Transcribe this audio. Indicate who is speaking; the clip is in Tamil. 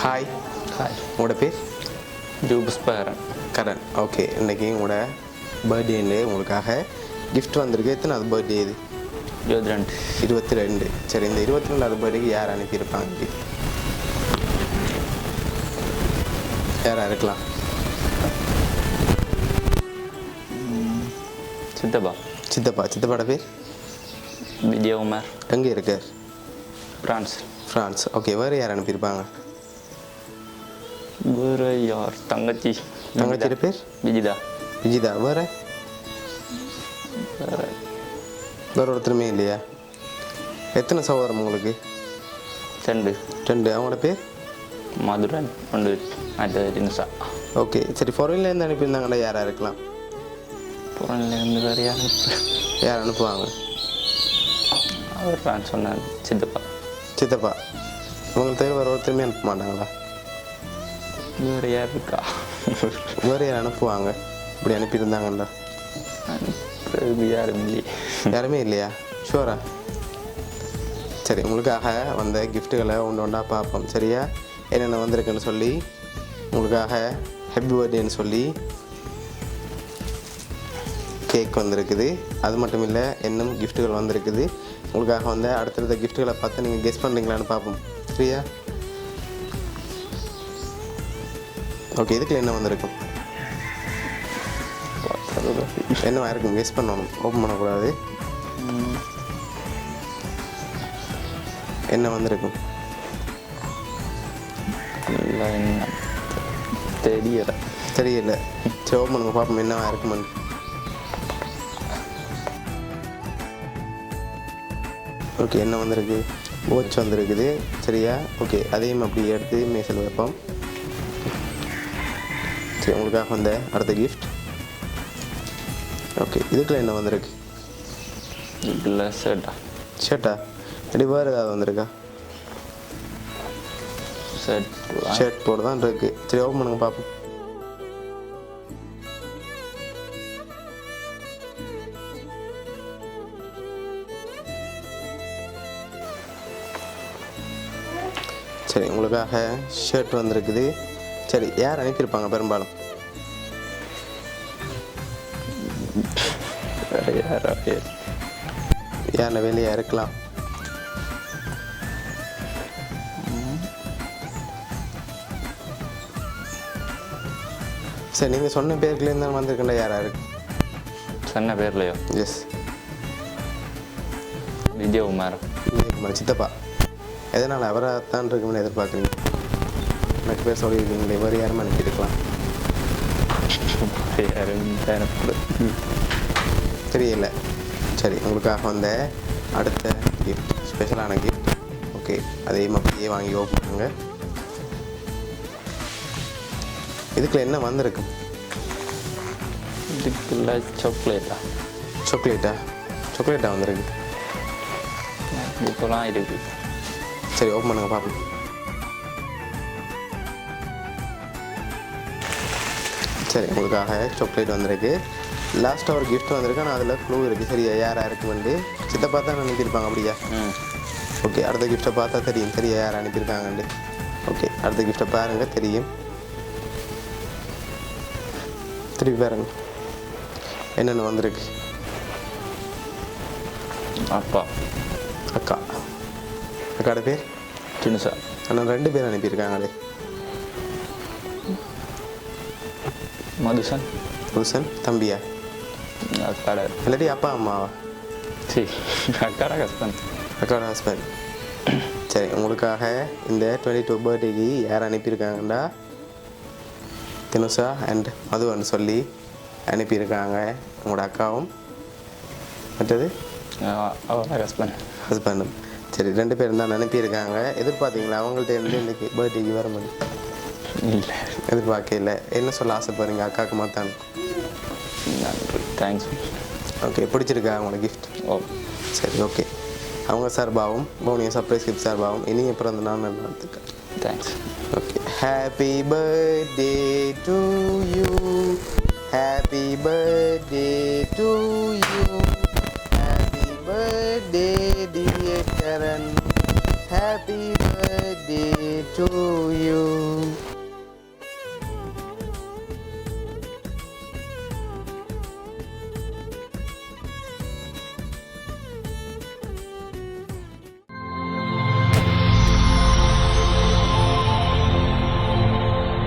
Speaker 1: ஹாய்.
Speaker 2: ஹாய்,
Speaker 1: உங்களோட பேர்?
Speaker 2: ஜூபஸ்பரன்.
Speaker 1: கரண். ஓகே, இன்றைக்கி உங்களோட பர்த்டேன்னு உங்களுக்காக கிஃப்ட் வந்திருக்கு. எத்தனாவது பர்த்டே இது?
Speaker 2: 22.
Speaker 1: 22. சரி, இந்த 22வது பர்த்டேக்கு யார் அனுப்பியிருப்பாங்க? யாராக இருக்கலாம்?
Speaker 2: சித்தப்பா.
Speaker 1: சித்தப்பாட பேர்?
Speaker 2: விஜய் உமர்.
Speaker 1: எங்கே இருக்கார்?
Speaker 2: ஃப்ரான்ஸ்.
Speaker 1: ஓகே, வேறு யார் அனுப்பியிருப்பாங்க?
Speaker 2: வேறு யார்?
Speaker 1: தங்கச்சியோட பேர்? விஜிதா. வேறு ஒருத்தருமே இல்லையா? எத்தனை சகோதரம் உங்களுக்கு?
Speaker 2: 2.
Speaker 1: அவங்களோட பேர்?
Speaker 2: மதுரன் ஒன்று, மற்றது தினுசா.
Speaker 1: ஓகே, சரி. ஃபாரின்லேருந்து அனுப்பியிருந்தாங்கன்னா யாராக இருக்கலாம்?
Speaker 2: ஃபாரின்லேருந்து வேறு
Speaker 1: யார் அனுப்புவாங்க?
Speaker 2: அவர் நான் சொன்னார்
Speaker 1: சித்தப்பா. உங்களுக்கு தவிர வேறு ஒருத்தருமே அனுப்ப மாட்டாங்களா?
Speaker 2: வேறு யார் இருக்கா?
Speaker 1: வேறு யார் அனுப்புவாங்க இப்படி அனுப்பியிருந்தாங்கண்டா? யாருமே இல்லையா? ஷூரா? சரி, உங்களுக்காக வந்த கிஃப்ட்டுகளை ஒன்றா பார்ப்போம். சரியா? என்னென்ன வந்திருக்குன்னு சொல்லி உங்களுக்காக ஹாப்பி பர்த்டேன்னு சொல்லி கேக் வந்திருக்குது. அது மட்டும் இல்லை, இன்னும் கிஃப்ட்டுகள் வந்திருக்குது. உங்களுக்காக வந்து அடுத்தடுத்த கிஃப்ட்டுகளை பார்த்து நீங்கள் கெஸ் பண்ணுறீங்களான்னு பார்ப்போம். சரியா? ஓகே, இதுக்குள்ள என்ன வந்திருக்கும்? என்னவா இருக்கும்? கெஸ் பண்ணணும், ஓப்பன் பண்ணக்கூடாது. என்ன வந்திருக்கும்? தெரியல. சரி, ஓப்பன் பண்ணுங்க பார்ப்போம் என்னவா இருக்குமான்னு. ஓகே, என்ன வந்திருக்கு? வாட்ச் வந்திருக்குது. சரியா? ஓகே, அதையும் அப்படி எடுத்து மேசல் வைப்போம். சரி, உங்களுக்காக வந்த அடுத்த கிஃப்ட். ஓகே, இதுக்குள்ள என்ன வந்திருக்கு?
Speaker 2: இல்லை,
Speaker 1: ஷர்ட்டா? இப்படி வேறு ஏதாவது வந்திருக்கா? ஷர்ட் போட தான் இருக்குது. சரி, ஓப்பன் பண்ணுங்க பார்ப்போம். சரி, உங்களுக்காக ஷர்ட் வந்திருக்குது. சரி, யார் அனுப்பியிருப்பாங்க பெரும்பாலும்? யார் வேலையாக இருக்கலாம்? சரி, நீங்கள் சொன்ன பேருக்குலேருந்து தான் வந்திருக்கல. யாராக இருக்கு?
Speaker 2: சொன்ன பேர்லையோ?
Speaker 1: எஸ்.
Speaker 2: விஜய் உமர்.
Speaker 1: சித்தப்பா. எதனால் அவராகத்தான் இருக்குன்னு எதிர்பார்க்குறீங்க? எனக்கு பேர் சொல்லியிருக்கீங்களே, வேறு யாரும் அனுப்பியிருக்கலாம். தெரியல. சரி, உங்களுக்காக வந்த அடுத்த கிஃப்ட், ஸ்பெஷலான கிஃப்ட். ஓகே, அதையும் அப்படியே வாங்கி ஓப்பன் பண்ணுங்க. இதுக்குள்ள என்ன வந்திருக்கும்?
Speaker 2: இதுக்குள்ள
Speaker 1: சாக்லேட்டா வந்திருக்கு.
Speaker 2: இப்போலாம் இருக்குது.
Speaker 1: சரி, ஓப்பன் பண்ணுங்க பார்ப்போம். சரி, உங்களுக்காக சாக்லேட் வந்திருக்கு. லாஸ்ட்டாக ஒரு கிஃப்ட் வந்திருக்கு. ஆனால் அதில் க்ளூ இருக்குது. சரியா? யாராக இருக்குமெண்டு சித்தப்பா தான் அனுப்பியிருப்பாங்க. அப்படியா? ஓகே, அடுத்த கிஃப்ட்டை பார்த்தா தெரியும். சரியா? யார் அனுப்பியிருக்காங்கண்டு. ஓகே, அடுத்த கிஃப்ட்டை பாருங்கள், தெரியும். திருப்பி பாருங்க என்னென்ன வந்திருக்கு. அக்காட பேர்?
Speaker 2: தினுசா.
Speaker 1: ஆனால் 2 பேர் அனுப்பியிருக்காங்களே. மதுசன் தம்பியா?
Speaker 2: அக்காட
Speaker 1: இல்லாட்டி அப்பா அம்மாவா? அக்காட ஹஸ்பண்ட். சரி, உங்களுக்காக இந்த 22 பர்த்டேக்கு யார் அனுப்பியிருக்காங்கண்டா தினுசா அண்ட் மதுவன்னு சொல்லி அனுப்பியிருக்காங்க. உங்களோட அக்காவும் மற்றது ஹஸ்பண்டும். சரி, 2 பேரும் தான் அனுப்பியிருக்காங்க. எதிர்பார்த்தீங்களா அவங்கள்ட்ட இருந்து இன்றைக்கி பர்த்டேக்கு வர முடியும்?
Speaker 2: இல்லை,
Speaker 1: எதிர்பார்க்கல. என்ன சொல்ல ஆசைப்படுறீங்க அக்காவுக்கு மாத்தான்?
Speaker 2: தேங்க்ஸ்.
Speaker 1: ஓகே, பிடிச்சிருக்கா அவங்களோட கிஃப்ட்? சரி, ஓகே. அவங்க சார்பாகவும் பவுனியா சர்ப்ரைஸ் கிஃப்ட் சார்பாகவும் இனிய பிறந்த நாள் நல்வாழ்த்துக்கள்.
Speaker 2: Thanks.
Speaker 1: Okay. Happy birthday to you, happy birthday to you, happy birthday dear Karan, happy birthday to you.